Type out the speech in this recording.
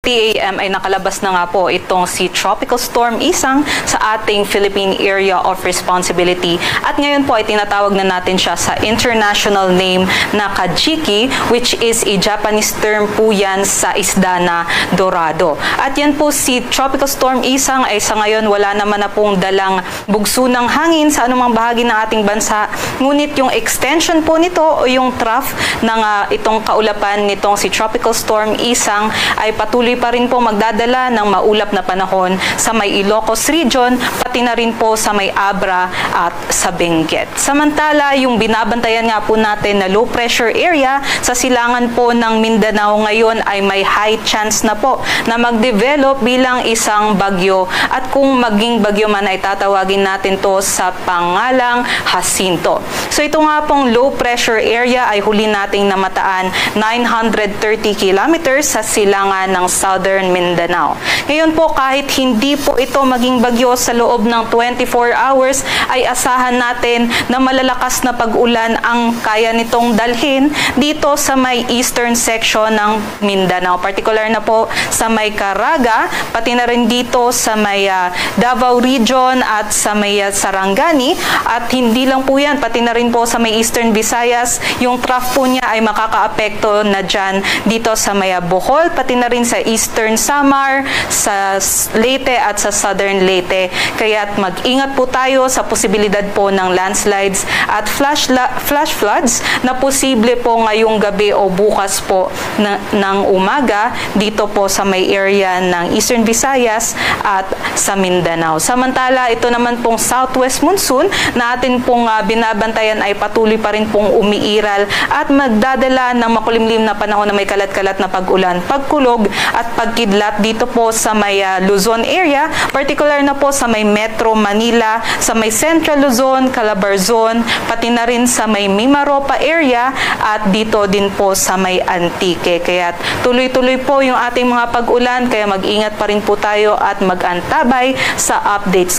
AM ay nakalabas na nga po itong si Tropical Storm Isang sa ating Philippine Area of Responsibility. At ngayon po ay tinatawag na natin siya sa international name na Kajiki, which is a Japanese term po yan sa isda na dorado. At yan po si Tropical Storm Isang ay sa ngayon wala naman na pong dalang bugso ng hangin sa anumang bahagi ng ating bansa. Ngunit yung extension po nito o yung trough ng itong kaulapan nitong si Tropical Storm Isang ay patuloy pa rin po magdadala ng maulap na panahon sa may Ilocos region, pati na rin po sa may Abra at sa Benguet. Samantala, yung binabantayan nga po natin na low pressure area sa silangan po ng Mindanao ngayon ay may high chance na po na mag-develop bilang isang bagyo. At kung maging bagyo man ay tatawagin natin to sa pangalang Jacinto. So ito nga pong low pressure area ay huli nating namataan 930 kilometers sa silangan ng Southern Mindanao. Ngayon po, kahit hindi po ito maging bagyo sa loob ng 24 hours, ay asahan natin na malalakas na pag-ulan ang kaya nitong dalhin dito sa may eastern section ng Mindanao. Particular na po sa may Caraga, pati na rin dito sa may Davao region at sa may Sarangani. At hindi lang po yan, pati na rin po sa may eastern Visayas, yung trough po niya ay makakaapekto na dyan dito sa may Bohol, pati na rin sa Eastern Samar, sa Leyte at sa Southern Leyte. Kaya't mag-ingat po tayo sa posibilidad po ng landslides at flash floods na posible po ngayong gabi o bukas po ng umaga dito po sa may area ng Eastern Visayas at sa Mindanao. Samantala, ito naman pong southwest monsoon na atin pong binabantayan ay patuloy pa rin pong umiiral at magdadala ng makulimlim na panahon na may kalat-kalat na pag-ulan, pagkulog at pagkidlat dito po sa may Luzon area, particular na po sa may Metro Manila, sa may Central Luzon, Calabarzon, pati na rin sa may Mimaropa area at dito din po sa may Antique. Kaya tuloy-tuloy po yung ating mga pag-ulan, kaya mag-ingat pa rin po tayo at mag-antabay sa updates.